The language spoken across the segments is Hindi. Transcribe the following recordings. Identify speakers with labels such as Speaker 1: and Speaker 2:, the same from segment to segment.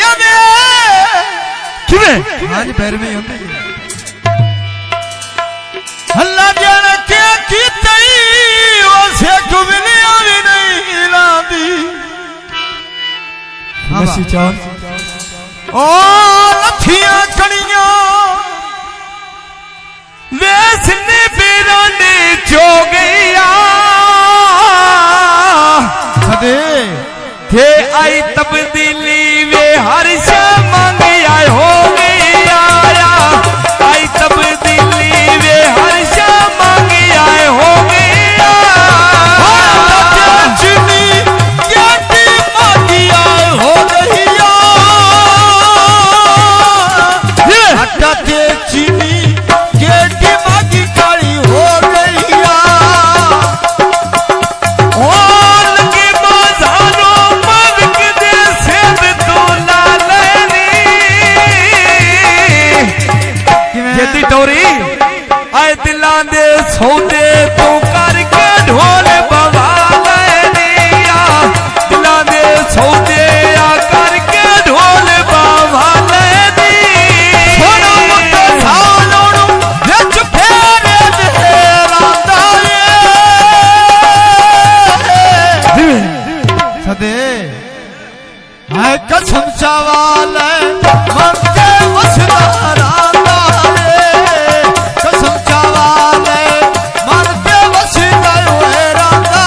Speaker 1: आवे किवें आज पैर में होंदे हल्ला जान के कीतई ओसे कुवलिया भी नहीं लादी मसी चाल ओ लठियां कड़ियां वे सिने पीराने जो गया सदे थे आई तब्दीली वे हर शा मांगे आए हो गया आई तब्दीली वे हर शा मांगे आए हो गया चीनी क्या मांगी आए हो गया आटा के चीनी के मांगी काली हो गया और लगे बाजारों मालिक दे सेब तो लालनी यदि टोरी आए दिलां दे सौदे तू करके ढोल बवा लेनिया दिलां दे सौदे आ करके ढोल बवा लेनी सोना मुक्त सालों विच फेरे दे रांदा सदे आए कसम चावाल मन के वसदा रांदा कसम चावाल मन के वसदा रांदा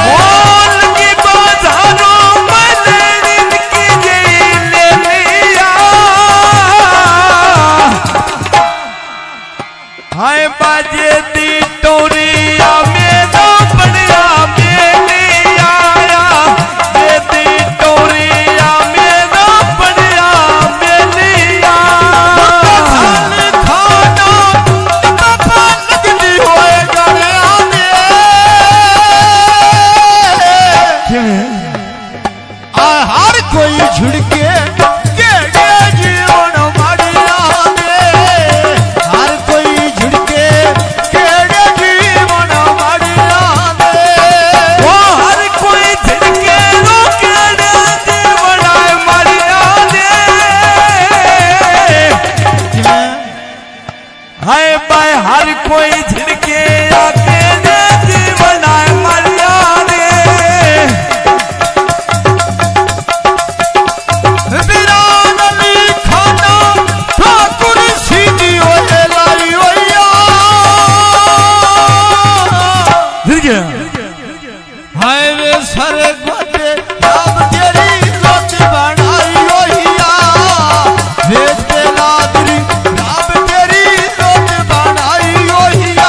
Speaker 1: बोल की बाजारों में इनकी जेल लिया हाय बाजे दी टोरिया में दो बढ़िया मेले आया ये दी टोरिया में दो बढ़िया मेले आया खाना पापा लगती होए गलिया में हर कोई झुड़के केड़े जीवन माड़िया में हर कोई झुड़के केड़े जीवन माड़िया में वो हर कोई झुड़के रो केड़े जीवन माड़िया में हाय बाय हर कोई झुड़के आके जीवन माड़िया में वीरान अली खाना ठाकुर सीधी होए लाई होया हाय वे सारे गोटे अब तेरी लोच बनाई होया वेच के लादरी अब तेरी लोच बनाई होया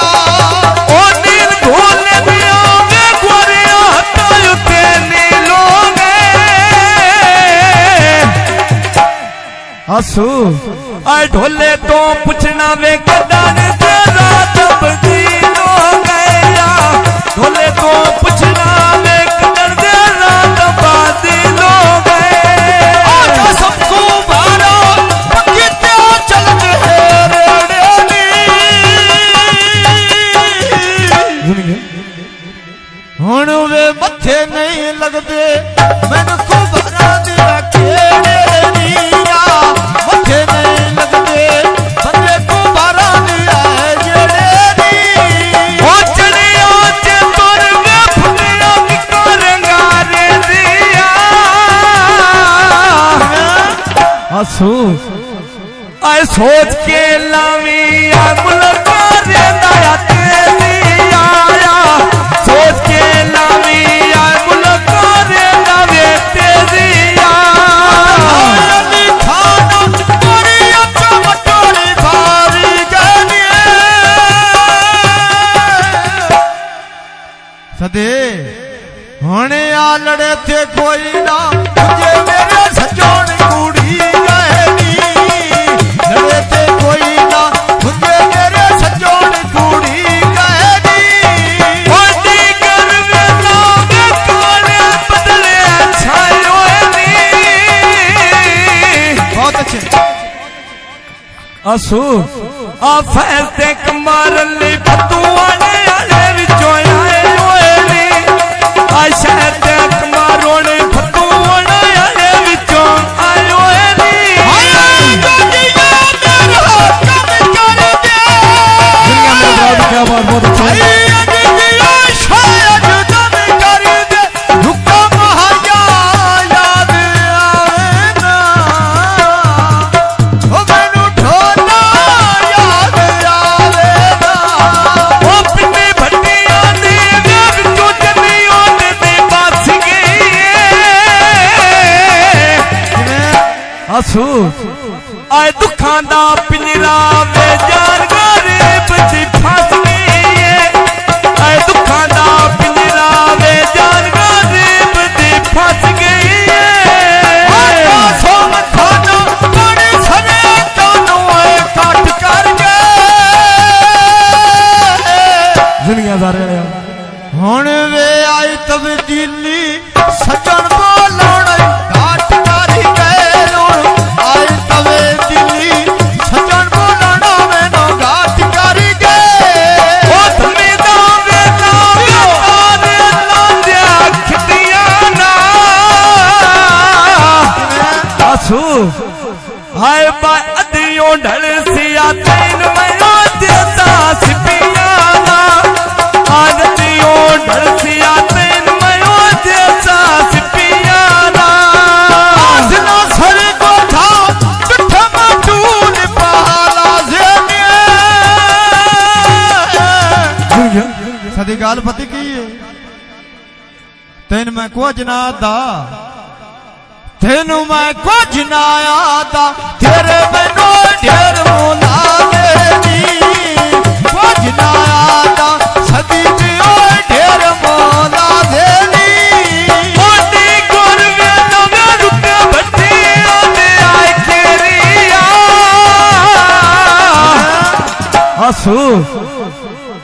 Speaker 1: ओ नील घोले दिया वे गोरिया हटा उते नीलोगे आसू आए ढोले तो पूछना वे कदान तेरा तब्दील हो गया ढोले तो पूछना वे कदान तेरा तब्दील हो गया सबको बारो पक्की क्या चलते हैं रेड़े हुण वे मथे नहीं लगते मैनू को भरा दिया केड़े नीरा मथे नहीं लगते बंदे को भरा दिया जेड़े नी ओ चढ़िया चे तुर वे फुलिया निकलेगा रे दिया आसू आए सोच के लावी आ मुलका रे दाया तेरी आया सोच के लावी आ मुलका रे दावे तेरी आया खाना बड़ी अच्छा मटोरी भारी गनी सदे होने आ लड़े थे कोई ना मुझे मेरे सजोन कूड़ी गनी लड़े थे कोई ना मुझे मेरे सजोन कूड़ी गनी बड़ी कर वेला में काले बदले छायो नी बहुत अच्छे आसू आ फैसते कमारन ली फतुआने आले विचों आए होए नी आ शहर ते कमारोने फतुआने आले विचों आए
Speaker 2: आसू आए दुखां दा पिंजरा वे जान गरीब दी फस गई है आए दुखां दा पिंजरा वे जान गरीब दी फस गई है
Speaker 1: सोम खाना पानी सने कानों काट कर गए
Speaker 2: दुनिया दारे
Speaker 1: हुण वे आई तब्दीली सजन बोलण घाट कर गए आई तब्दीली सजन बोलण मैनू घाट कर गए
Speaker 2: ओ तुम्हें दावे तारे लांदिया खिटियां ना आसू हाय बा अदियों ढल सिया तैन मयो देता सिपियां ना आदतियों ढल सिया तैन मयो देता सिपियां ना
Speaker 1: आसना सर को था पिठ मटून पहाड़ा सदी गाल पति की है तेन मैं कुछ ना दा तेनू मैं कुछ ना आदा तेरे मैनू ढेर मुला देनी कुछ ना आदा सदी दियो ढेर मुला देनी
Speaker 2: मोटी गुरवे नवे रुपया भट्टियां दे आए खेरिया आसू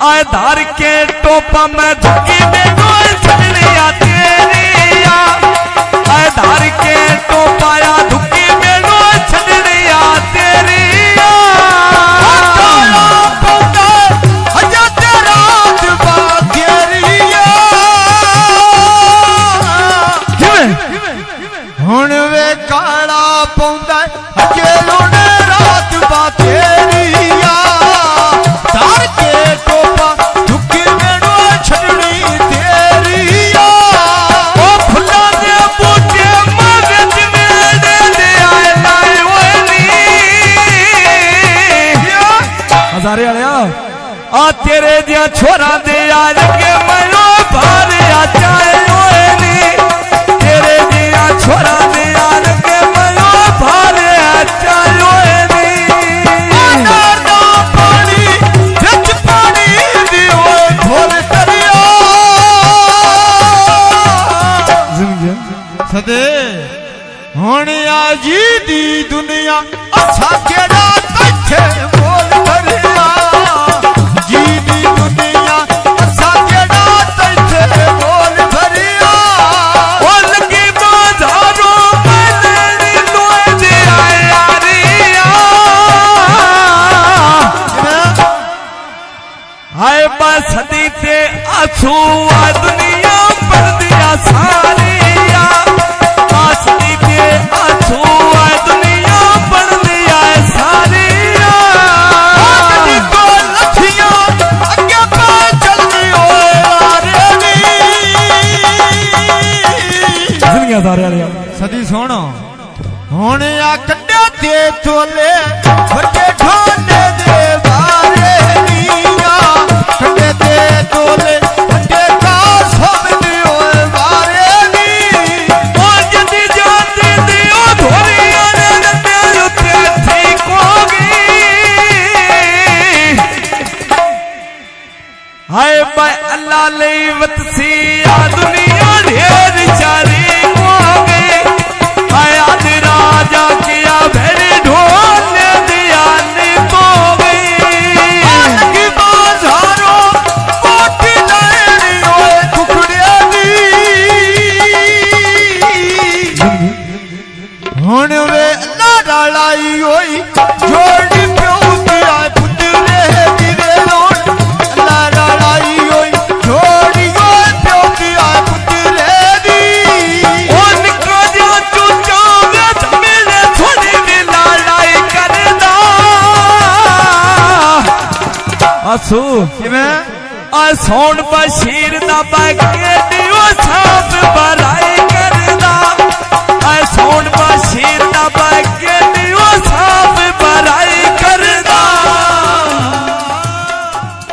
Speaker 2: आए धार के टोपा में धुकी में गोल छड़िया तेरिया आए धार के टोपाया धुकी में गोल छड़िया तेरिया
Speaker 1: हजा तेरा दिबा तेरिया हुण वे काला पौंदा हजे लोने रात बा तेरिया धार के टोपा धुकी मेनू छड़नी तेरिया
Speaker 2: ओ फुल्ला दे बूटे मगज में दे आए लाए ओनी हजारे आलिया आ तेरे दिया छोरा दे आज के मनो भार आ जाए ओनी तेरे दिया छोरा दे आज के मनो भार आ जाए ओनी
Speaker 1: पानी बिच पानी दियो ढोल करिया सदे हुण आजी दी दुनिया असा केड़ा तथे बोल भरिया जी दी दुनिया असा केड़ा तथे बोल भरिया
Speaker 2: ओ लगी बाजारों में लेनी लोए दे आए यारिया हाय बस सदी ते आंसू आ दुनिया पर दिया सारिया सदी ते आंसू आ दुनिया पर दिया सारिया
Speaker 1: कदी को लठियां अगे पे चलनी ओए
Speaker 2: दुनिया सारे
Speaker 1: सदी सुन हुण आ कड्डे ते तोले वड्डे ठाने दे बारे नीया कड्डे ते तोले वड्डे का समझ ओए बारे नी
Speaker 2: ओ जदी जाती दियो धोरिया ने लटे उते ठीक होगी हाय बाय अल्लाह लई वतसी आ दुनिया ढेर चारी हो गई हाय आद राजा किया भेड़ी ढोल ने दिया नी को गई
Speaker 1: लगी बाजारों कोठी लेनी ओए टुकड़े दी हुण वे लड़ाई होई जोड़ी प्यो दिया पुतरे दिवे लोन लड़ाई होई जोड़ी होई प्यो दिया पुतरे दी
Speaker 2: ओ निको जो चूचो वे मिले थोड़ी भी लड़ाई करदा आसू
Speaker 1: किवें
Speaker 2: आ सोन बशीर दा बाके दियो साफ बराई करदा आ सोन बशीर दा बाके